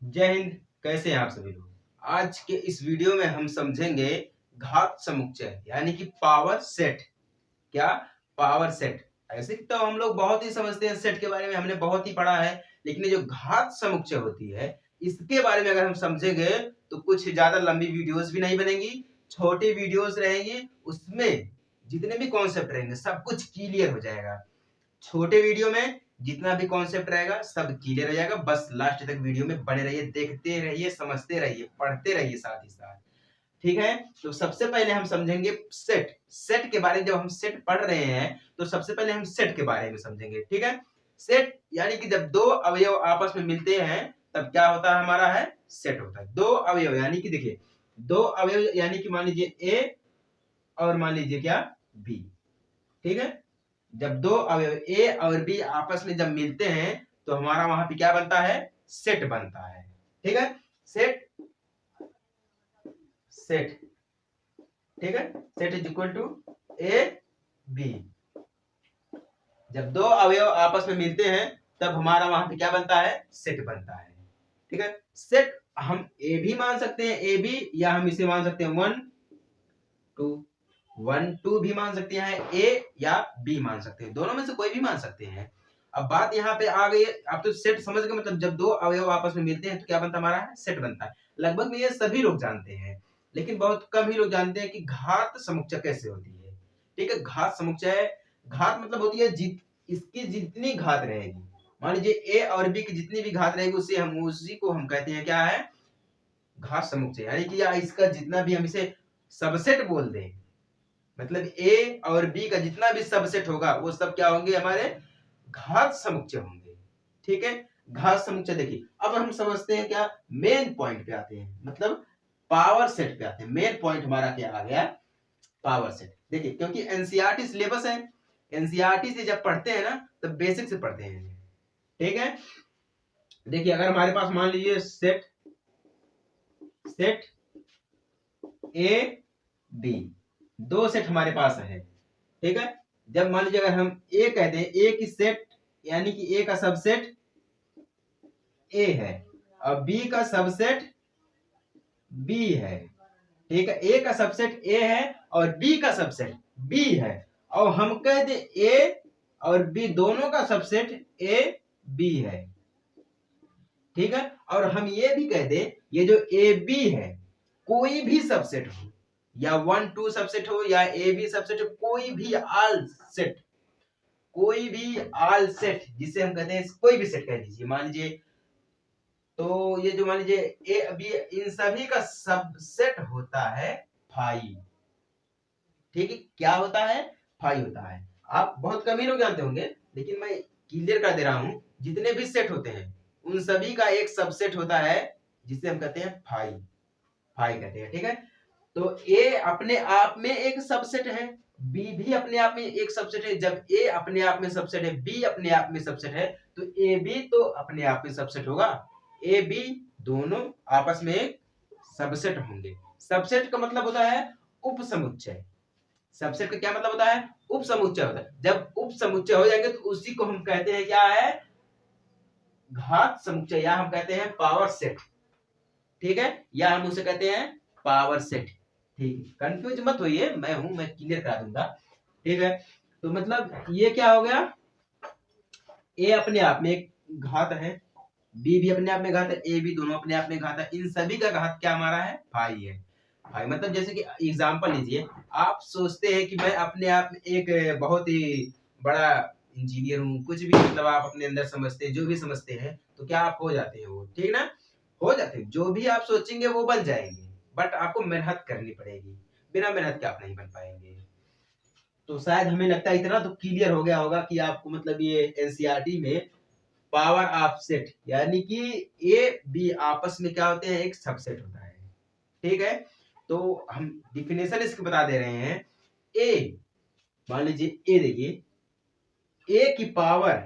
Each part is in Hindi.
जय हिंद। कैसे हैं आप सभी लोग। आज के इस वीडियो में हम समझेंगे घात समुच्चय यानी कि पावर सेट। क्या पावर सेट? ऐसे तो हम लोग बहुत ही समझते हैं, सेट के बारे में हमने बहुत ही पढ़ा है, लेकिन ये जो घात समुच्चय होती है इसके बारे में अगर हम समझेंगे तो कुछ ज्यादा लंबी वीडियोस भी नहीं बनेंगी, छोटी वीडियोस रहेंगी। उसमें जितने भी कॉन्सेप्ट रहेंगे सब कुछ क्लियर हो जाएगा। छोटे वीडियो में जितना भी कॉन्सेप्ट रहेगा सब क्लियर हो जाएगा। बस लास्ट तक वीडियो में बने रहिए, देखते रहिए, समझते रहिए, पढ़ते रहिए साथ ही साथ। ठीक है, तो सबसे पहले हम समझेंगे सेट। सेट के बारे में जब हम सेट पढ़ रहे हैं तो सबसे पहले हम सेट के बारे में समझेंगे। ठीक है, सेट यानी कि जब दो अवयव आपस में मिलते हैं तब क्या होता है, हमारा है सेट होता है। दो अवयव यानी कि देखिए, दो अवयव यानी कि मान लीजिए ए और मान लीजिए क्या बी। ठीक है, जब दो अवयव ए और बी आपस में जब मिलते हैं तो हमारा वहां पे क्या बनता है, सेट बनता है। ठीक है, सेट सेट ठीक है, set is equal to A B. जब दो अवयव आपस में मिलते हैं तब हमारा वहां पे क्या बनता है, सेट बनता है। ठीक है, सेट हम ए भी मान सकते हैं, ए बी, या हम इसे मान सकते हैं 1 2 1 2 भी मान सकते हैं, ए या बी मान सकते हैं, दोनों में से कोई भी मान सकते हैं। अब बात यहाँ पे आ गई, आप तो सेट समझ गए, मतलब जब दो अवयव आपस में मिलते हैं तो क्या बनता है, हमारा सेट बनता है। लगभग में ये सभी लोग जानते हैं, लेकिन बहुत कम ही लोग जानते हैं कि घात समुच्चय कैसे होती है। ठीक है, घात समुच्चय, घात मतलब होती है इसकी जितनी घात रहेगी, मान लीजिए ए और बी की जितनी भी घात रहेगी उसी को हम कहते हैं क्या है, घात समुच्चय। यानी कि या इसका जितना भी हम इसे सबसेट बोल दें, मतलब ए और बी का जितना भी सबसेट होगा वो सब क्या होंगे, हमारे घात समुच्चय होंगे। ठीक है, घात समुच्चय। देखिए अब हम समझते हैं क्या, मेन पॉइंट पे आते हैं, मतलब पावर सेट पे आते हैं। मेन पॉइंट हमारा क्या आ गया, पावर सेट। देखिए क्योंकि एनसीईआरटी सिलेबस है, एनसीईआरटी से जब पढ़ते हैं ना तब बेसिक से पढ़ते हैं। ठीक है, देखिए अगर हमारे पास मान लीजिए सेट ए बी, दो सेट हमारे पास है। ठीक है, जब मान लीजिए अगर हम ए कहते हैं, ए की सेट यानी कि ए का सबसेट ए है और बी का सबसेट बी है। ठीक है, ए का सबसेट ए है और बी का सबसेट बी है, और हम कहते ए और बी दोनों का सबसेट ए बी है। ठीक है, और हम ये भी कहते ये जो ए बी है कोई भी सबसेट हो, या 1 2 सबसेट हो या ए बी सबसेट हो, कोई भी आल सेट, कोई भी आल सेट जिसे हम कहते हैं, कोई भी सेट कह दीजिए, मान लीजिए तो ये जो मान लीजिए ए बी, इन सभी का सबसेट होता है 5। ठीक है, क्या होता है, 5 होता है। आप बहुत कम ही लोग जानते होंगे, लेकिन मैं क्लियर कर दे रहा हूं, जितने भी सेट होते हैं उन सभी का एक सबसेट होता है जिसे हम कहते हैं 5 कहते हैं। ठीक है, तो ए अपने आप में एक सबसेट है, बी भी अपने आप में एक सबसेट है। जब ए अपने आप में सबसेट है, बी अपने आप में सबसेट है, तो ए बी तो अपने आप में सबसेट होगा, ए बी दोनों आपस में एक सबसेट होंगे। सबसेट का मतलब होता है उप समुच्चय। सबसेट का क्या मतलब होता है, उप समुच्चय होता है। जब उप समुच्चय हो जाएंगे तो उसी को हम कहते हैं क्या है, घात समुच्चय, या हम कहते हैं पावर सेट। ठीक है, या हम उसे कहते हैं पावर सेट। ठीक है, कंफ्यूज मत होइए, मैं क्लियर करा दूंगा। ठीक है, तो मतलब ये क्या हो गया, ए अपने आप में एक घात है, बी भी अपने आप में घात है, ए बी दोनों अपने आप में घात है, इन सभी का घात क्या हमारा है, 5 है। 5 मतलब जैसे कि एग्जांपल लीजिए, आप सोचते हैं कि मैं अपने आप में एक बहुत ही बड़ा इंजीनियर हूँ, कुछ भी मतलब आप अपने अंदर समझते हैं, जो भी समझते हैं तो क्या आप हो जाते हैं वो, ठीक ना, हो जाते हैं। जो भी आप सोचेंगे वो बन जाएंगे, बट आपको मेहनत करनी पड़ेगी, बिना मेहनत के आप नहीं बन पाएंगे। तो शायद हमें लगता है इतना तो क्लियर हो गया होगा कि आपको मतलब ये एनसीईआरटी में पावर ऑफ सेट यानी कि ए बी आपस में क्या होते हैं, एक सबसेट होता है। ठीक है, तो हम डिफिनेशन इसकी बता दे रहे हैं। ए, मान लीजिए ए, देखिए ए की पावर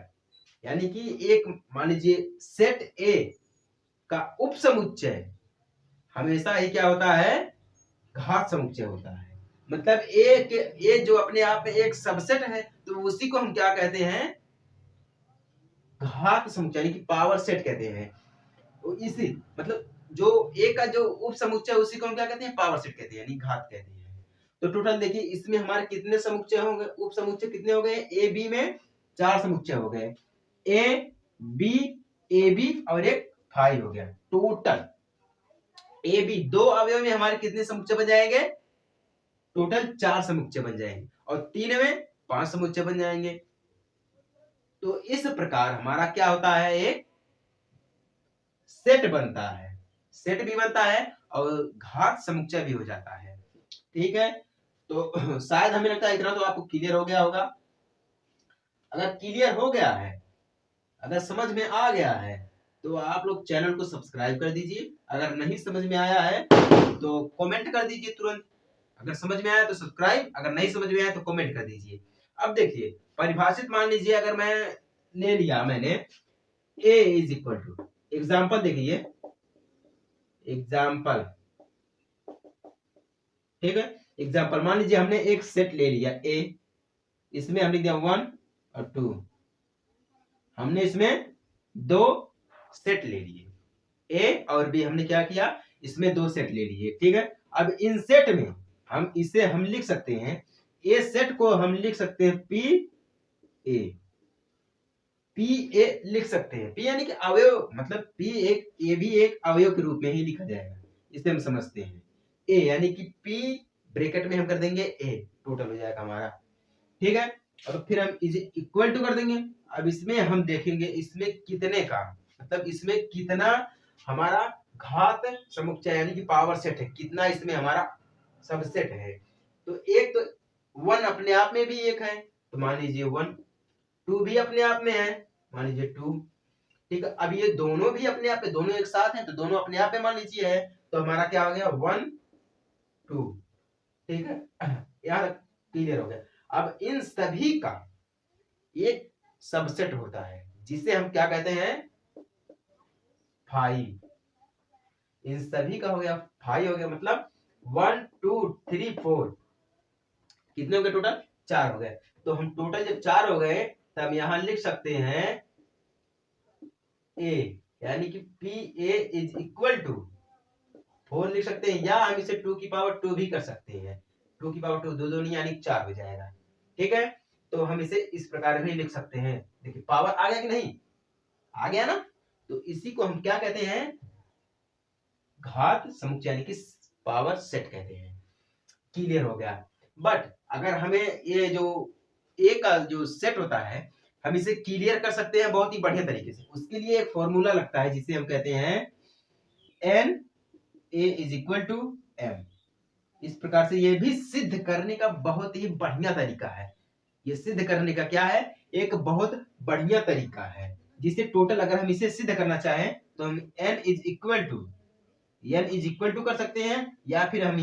यानी कि एक, मान लीजिए सेट ए का उप समुच्चय हमेशा ही क्या होता है, घात समुच्चय होता है। मतलब ए जो अपने आप में एक सबसेट है तो उसी को हम क्या कहते हैं, घात समुच्चय यानी कि पावर सेट कहते हैं। तो इसी मतलब जो ए का जो उप समुच्चय उसी को हम क्या कहते हैं, पावर सेट कहते हैं, यानी घात कहते हैं। तो टोटल देखिए इसमें हमारे कितने समुच्चय होंगे, उप समुच्चय कितने हो गए, ए बी में 4 समुच्चय हो गए, ए बी ए बी और एक 5 हो गया। टोटल ए बी दो अवयव में हमारे कितने समुच्चय बन जाएंगे, टोटल 4 समुच्चय बन जाएंगे, और 3 में 5 समुच्चय बन जाएंगे। तो इस प्रकार हमारा क्या होता है, एक सेट बनता है, सेट भी बनता है और घात समुच्चय भी हो जाता है। ठीक है, तो शायद हमें लगता है इतना तो आपको क्लियर हो गया होगा। अगर क्लियर हो गया है, अगर समझ में आ गया है, तो आप लोग चैनल को सब्सक्राइब कर दीजिए। अगर नहीं समझ में आया है तो कमेंट कर दीजिए तुरंत। अगर समझ में आया तो सब्सक्राइब, अगर नहीं समझ में आया तो कमेंट कर दीजिए। अब देखिए परिभाषित मान लीजिए, अगर मैं ले लिया मैंने a is equal to, example देखिए, एग्जाम्पल, ठीक है, एग्जाम्पल मान लीजिए हमने एक सेट ले लिया a, इसमें हमने दिया 1 और 2, हमने इसमें 2 सेट ले लिए, ए और बी हमने क्या किया, इसमें 2 सेट ले लिए। ठीक है, अब इन सेट में हम इसे हम लिख सकते हैं, ए सेट को हम लिख सकते हैं पी ए, पी ए लिख सकते हैं, पी यानी कि अवयव, मतलब पी एक ए भी एक अवयव के रूप में ही लिखा जाएगा, इसे हम समझते हैं। ए यानी कि पी ब्रैकेट में हम कर देंगे ए, टोटल हो जाएगा हमारा। ठीक है, और फिर हम इज इक्वल टू कर देंगे। अब इसमें हम देखेंगे इसमें कितने का, मतलब इसमें कितना हमारा घात समुच्चय यानी कि पावर सेट है, कितना इसमें हमारा सबसेट है। तो एक तो 1 अपने आप में भी एक है, तो मान लीजिए 1, 2 भी अपने आप में है, मान लीजिए 2। ठीक है, अब ये दोनों भी अपने आप में, दोनों एक साथ हैं तो दोनों अपने आप में मान लीजिए है, तो हमारा क्या हो गया 1 2। ठीक है, यहाँ तक क्लियर हो गया। अब इन सभी का एक सबसेट होता है जिसे हम क्या कहते हैं, 5। इन सभी का हो गया 5 हो गया, मतलब 1 2 3 4 कितने हो गए टोटल, 4 हो गए। तो हम टोटल जब 4 हो गए तब हम यहां लिख सकते हैं ए, यानी कि P A is equal to 4 लिख सकते हैं, या हम इसे 2 की पावर 2 भी कर सकते हैं, 2 की पावर 2 दो दो नहीं यानी 4 हो जाएगा। ठीक है, तो हम इसे इस प्रकार भी लिख सकते हैं। देखिए पावर आ गया कि नहीं, आ गया ना, तो इसी को हम क्या कहते हैं, घात समुच्चय यानी कि पावर सेट कहते हैं। क्लियर हो गया। बट अगर हमें ये जो ए का जो सेट होता है, हम इसे क्लियर कर सकते हैं बहुत ही बढ़िया तरीके से। उसके लिए एक फॉर्मूला लगता है जिसे हम कहते हैं n A is equal to m. इस प्रकार से ये भी सिद्ध करने का बहुत ही बढ़िया तरीका है। ये सिद्ध करने का क्या है, एक बहुत बढ़िया तरीका है, जिसे टोटल अगर हम इसे सिद्ध करना चाहें तो हम n इज इक्वल टू कर सकते हैं, या फिर हम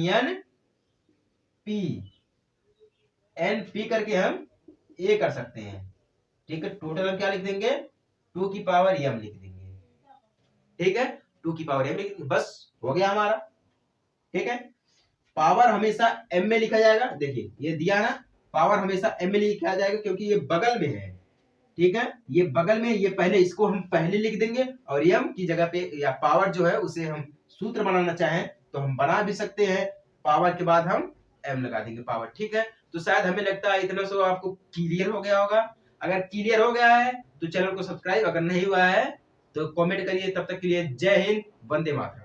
एन पी करके हम ए कर सकते हैं। ठीक है, टोटल हम क्या लिख देंगे, 2 की पावर m लिख देंगे। ठीक है, 2 की पावर m लिख देंगे, बस हो गया हमारा। ठीक है, पावर हमेशा m में लिखा जाएगा। देखिए ये दिया ना, पावर हमेशा m में लिखा जाएगा क्योंकि ये बगल में है। ठीक है, ये बगल में, ये पहले इसको हम पहले लिख देंगे, और m की जगह पे या पावर जो है उसे हम सूत्र बनाना चाहें तो हम बना भी सकते हैं, पावर के बाद हम m लगा देंगे पावर। ठीक है, तो शायद हमें लगता है इतना सो आपको क्लियर हो गया होगा। अगर क्लियर हो गया है तो चैनल को सब्सक्राइब, अगर नहीं हुआ है तो कमेंट करिए। तब तक के लिए जय हिंद, वंदे मातरम।